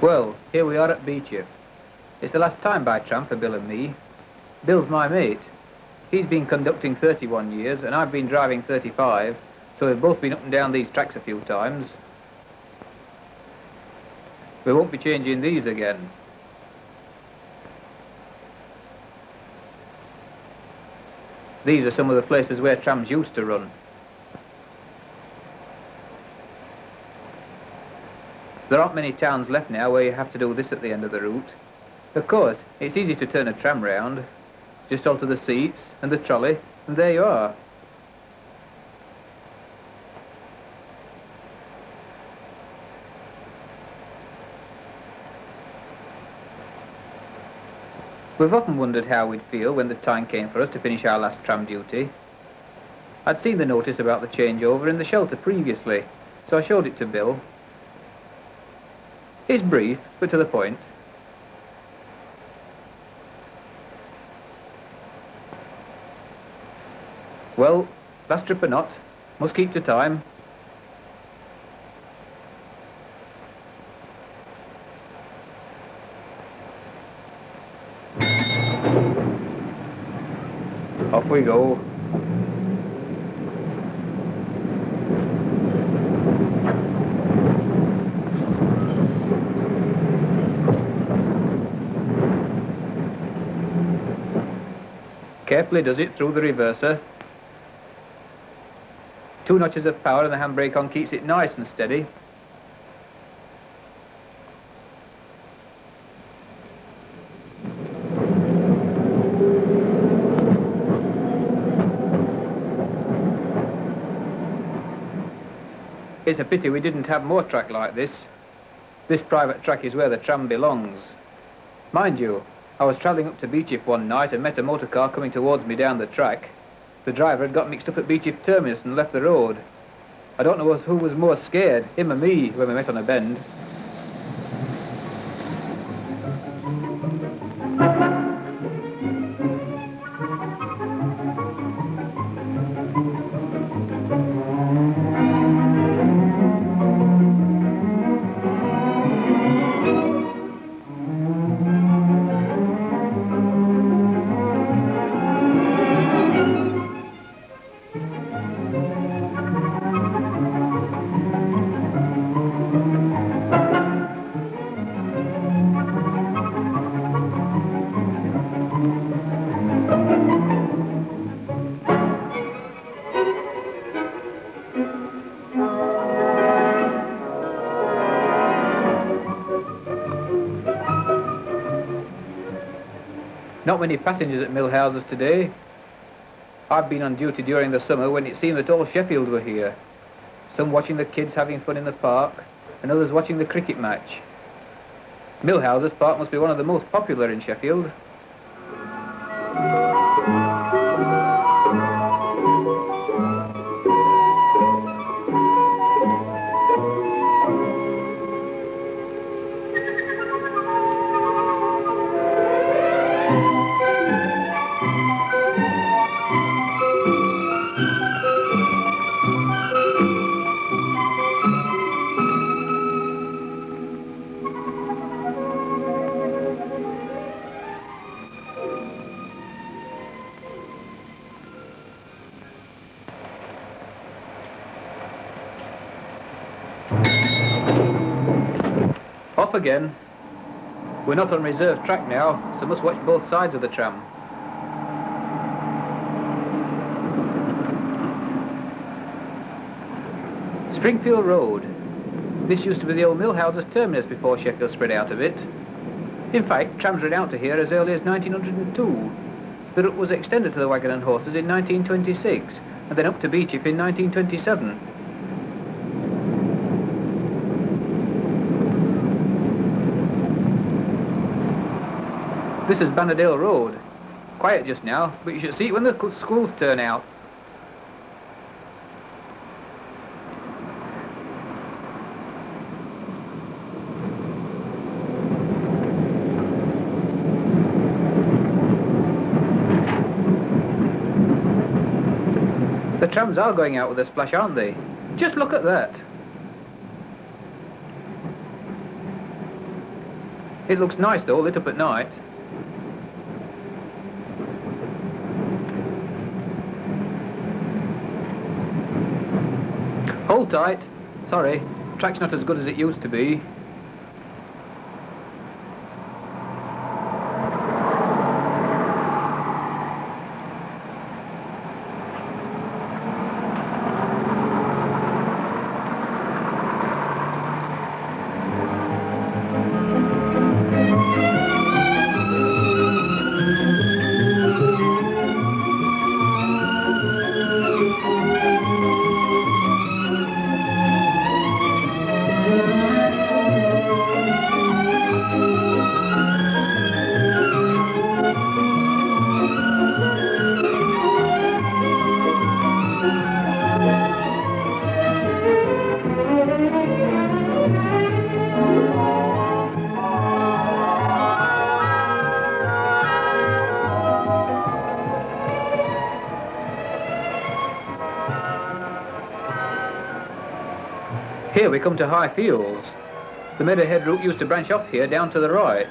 Well, here we are at Beechif. It's the last time by tram for Bill and me. Bill's my mate. He's been conducting 31 years and I've been driving 35, so we've both been up and down these tracks a few times. We won't be changing these again. These are some of the places where trams used to run. There aren't many towns left now where you have to do this at the end of the route. Of course, it's easy to turn a tram round. Just alter the seats and the trolley, and there you are. We've often wondered how we'd feel when the time came for us to finish our last tram duty. I'd seen the notice about the changeover in the shelter previously, so I showed it to Bill. It's brief, but to the point. Well, last trip or not, must keep to time. Off we go. Carefully does it through the reverser. 2 notches of power and the handbrake on keeps it nice and steady. It's a pity we didn't have more track like this. This private track is where the tram belongs. Mind you, I was travelling up to Beechif one night and met a motor car coming towards me down the track. The driver had got mixed up at Beechif terminus and left the road. I don't know who was more scared, him or me, when we met on a bend. Not many passengers at mill houses today. I've been on duty during the summer when it seemed that all Sheffield were here. Some watching the kids having fun in the park, and others watching the cricket match. Mill houses Park must be one of the most popular in Sheffield. Off again. We're not on reserve track now, so must watch both sides of the tram. Springfield Road. This used to be the old Millhouses terminus before Sheffield spread out a bit. In fact, trams ran out to here as early as 1902. The route was extended to the Wagon and Horses in 1926, and then up to Beechif in 1927. This is Bannerdale Road. Quiet just now, but you should see it when the schools turn out. The trams are going out with a splash, aren't they? Just look at that. It looks nice though, lit up at night. Hold tight. Sorry, track's not as good as it used to be. Here we come to High Fields. The Meadowhead route used to branch off here down to the right.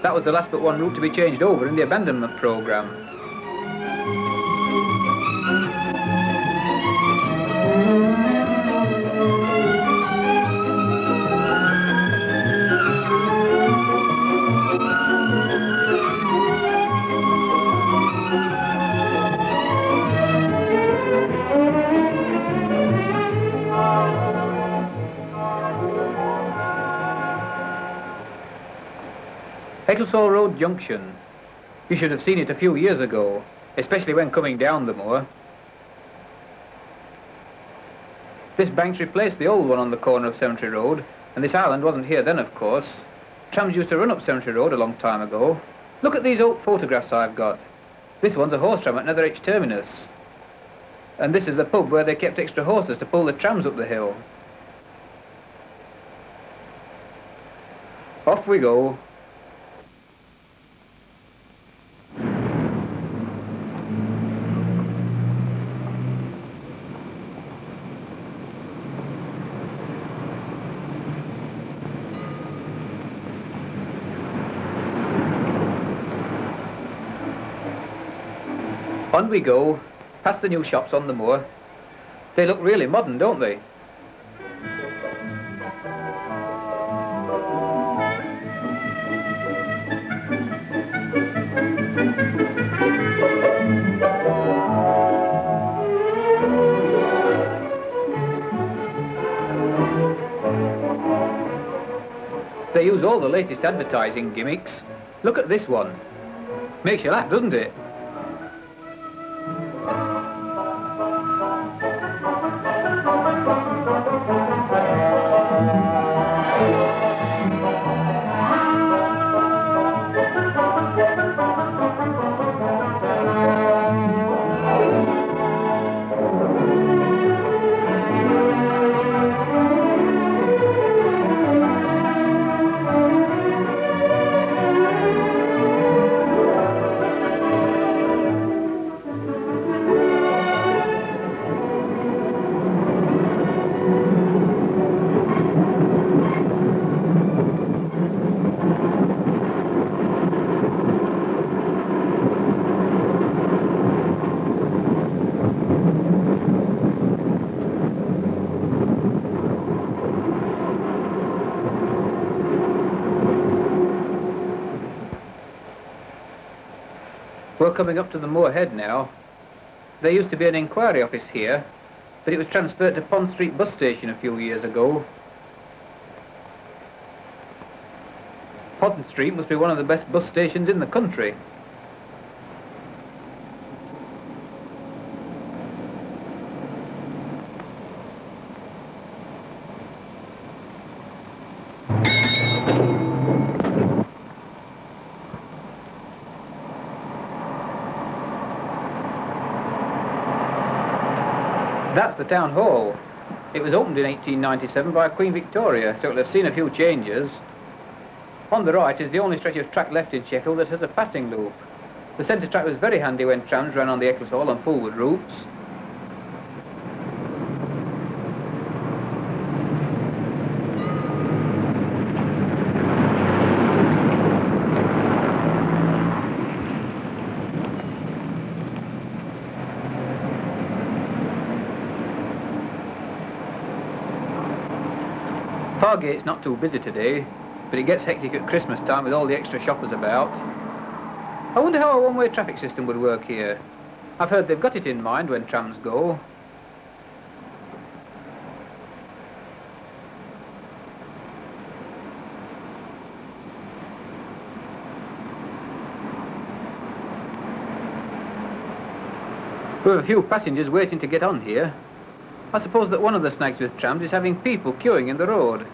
That was the last but one route to be changed over in the abandonment programme. Ecclesall Road Junction. You should have seen it a few years ago, especially when coming down the moor. This bank's replaced the old one on the corner of Cemetery Road, and this island wasn't here then, of course. Trams used to run up Cemetery Road a long time ago. Look at these old photographs I've got. This one's a horse tram at Netherwich Terminus. And this is the pub where they kept extra horses to pull the trams up the hill. Off we go. On we go, past the new shops on the moor. They look really modern, don't they? They use all the latest advertising gimmicks. Look at this one. Makes you laugh, doesn't it? We're coming up to the Moorhead now. There used to be an inquiry office here, but it was transferred to Pond Street bus station a few years ago. Pond Street must be one of the best bus stations in the country. That's the town hall. It was opened in 1897 by Queen Victoria, so it'll have seen a few changes. On the right is the only stretch of track left in Sheffield that has a passing loop. The centre track was very handy when trams ran on the Ecclesall and Fulwood routes. Fargate's not too busy today, but it gets hectic at Christmas time with all the extra shoppers about. I wonder how a one-way traffic system would work here. I've heard they've got it in mind when trams go. We have a few passengers waiting to get on here. I suppose that one of the snags with trams is having people queuing in the road.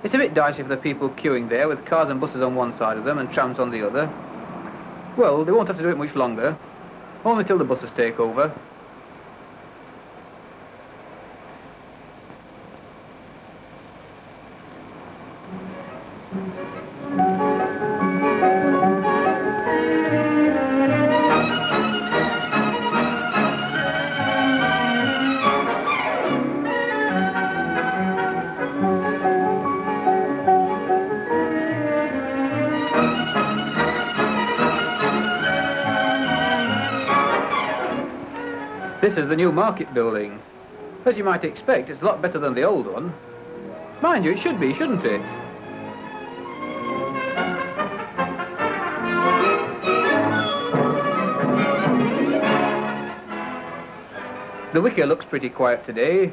It's a bit dicey for the people queuing there with cars and buses on one side of them and trams on the other. Well, they won't have to do it much longer, only till the buses take over. This is the new market building. As you might expect, it's a lot better than the old one. Mind you, it should be, shouldn't it? The wicket looks pretty quiet today.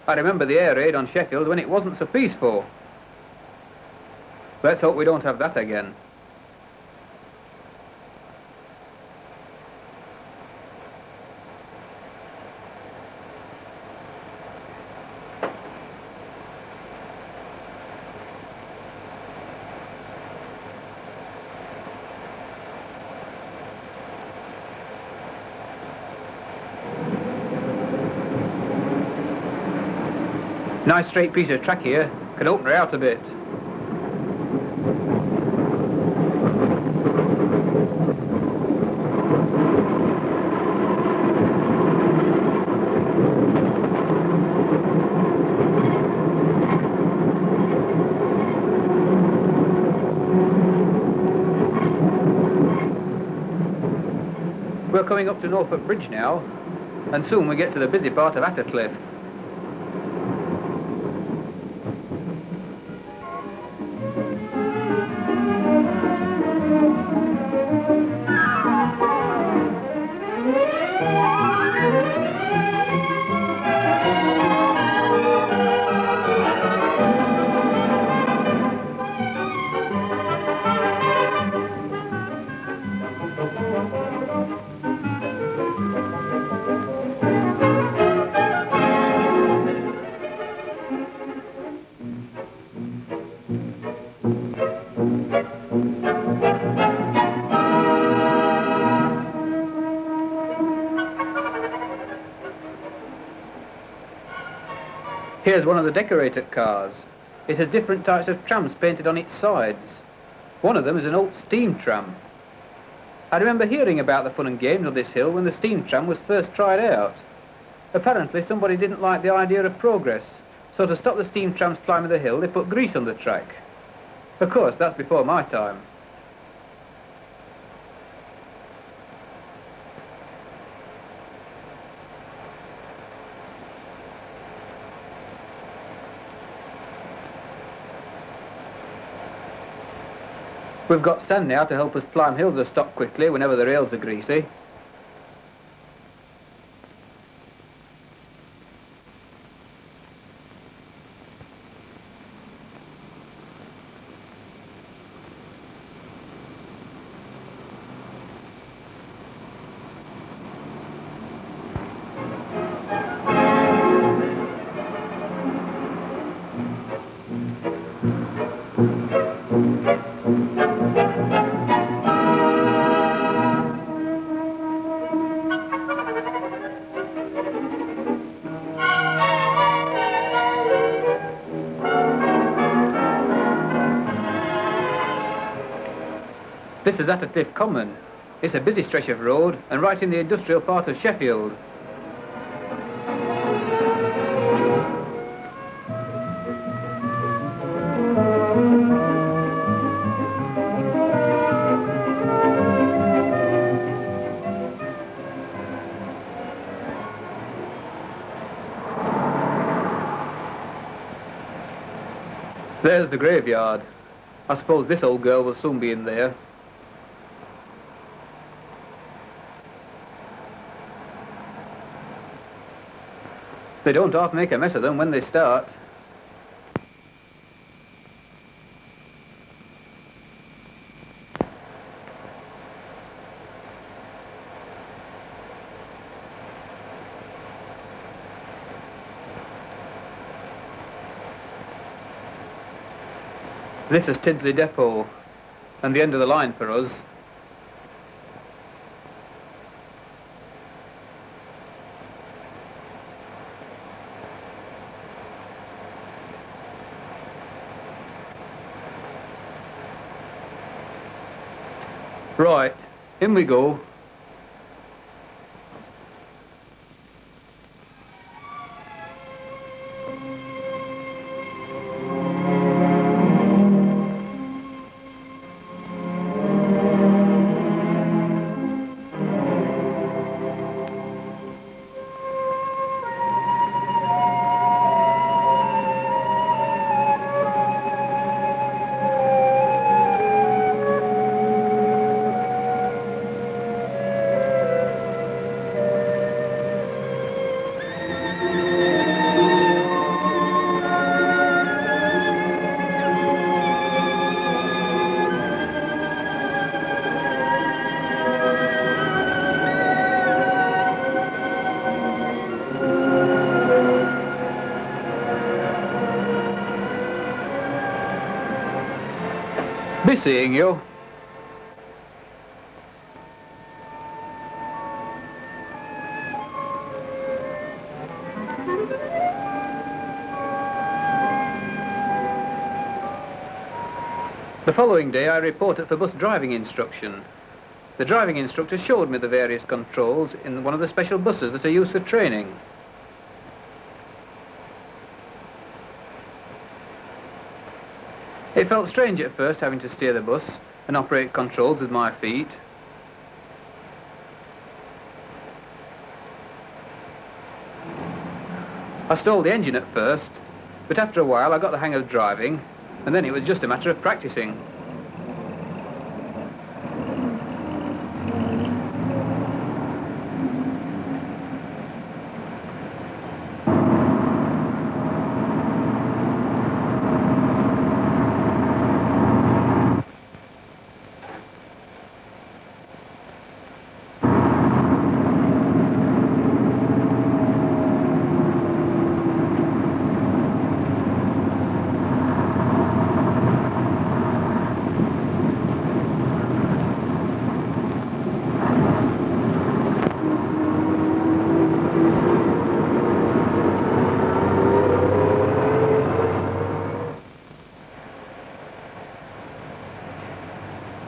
I remember the air raid on Sheffield when it wasn't so peaceful. Let's hope we don't have that again. Nice straight piece of track here. Could open her out a bit. We're coming up to Norfolk Bridge now, and soon we get to the busy part of Attercliffe. Here's one of the decorated cars. It has different types of trams painted on its sides. One of them is an old steam tram. I remember hearing about the fun and games on this hill when the steam tram was first tried out. Apparently somebody didn't like the idea of progress, so to stop the steam trams climbing the hill they put grease on the track. Of course, that's before my time. We've got sand now to help us climb hills or stop quickly whenever the rails are greasy. This is Attercliffe Common. It's a busy stretch of road and right in the industrial part of Sheffield. There's the graveyard. I suppose this old girl will soon be in there. They don't half make a mess of them when they start. This is Tinsley Depot, and the end of the line for us. Right, in we go. Be seeing you. The following day I reported for bus driving instruction. The driving instructor showed me the various controls in one of the special buses that are used for training. It felt strange at first having to steer the bus and operate controls with my feet. I stalled the engine at first, but after a while I got the hang of driving, and then it was just a matter of practicing.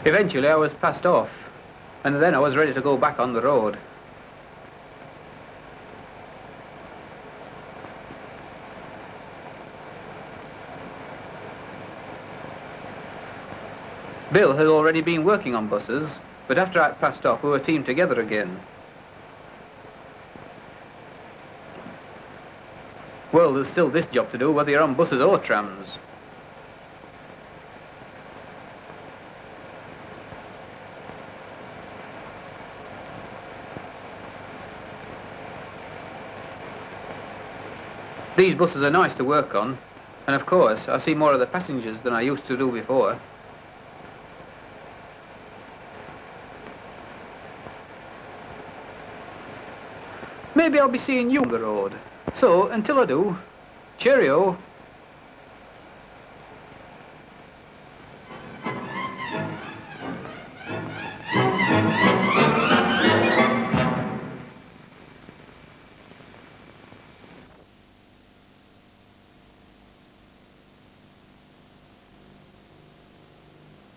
Eventually I was passed off, and then I was ready to go back on the road. Bill had already been working on buses, but after I'd passed off we were teamed together again. Well, there's still this job to do whether you're on buses or trams. These buses are nice to work on, and of course I see more of the passengers than I used to do before. Maybe I'll be seeing you on the road. So, until I do, cheerio.